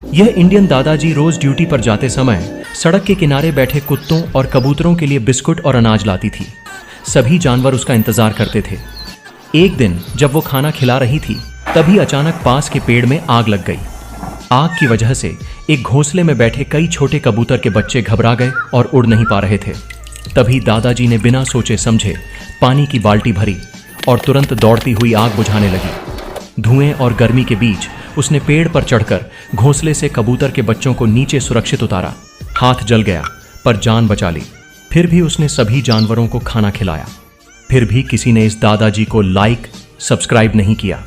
यह इंडियन दादाजी रोज ड्यूटी पर जाते समय सड़क के किनारे बैठे कुत्तों और कबूतरों के लिए बिस्कुट और अनाज लाती थी। सभी जानवर उसका इंतजार करते थे। एक दिन जब वो खाना खिला रही थी, तभी अचानक पास के पेड़ में आग लग गई। आग की वजह से एक घोंसले में बैठे कई छोटे कबूतर के बच्चे घबरा गए और उड़ नहीं पा रहे थे। तभी दादाजी ने बिना सोचे समझे पानी की बाल्टी भरी और तुरंत दौड़ती हुई आग बुझाने लगी। धुएं और गर्मी के बीच उसने पेड़ पर चढ़कर घोंसले से कबूतर के बच्चों को नीचे सुरक्षित उतारा। हाथ जल गया पर जान बचा ली। फिर भी उसने सभी जानवरों को खाना खिलाया। फिर भी किसी ने इस दादाजी को लाइक, सब्सक्राइब नहीं किया।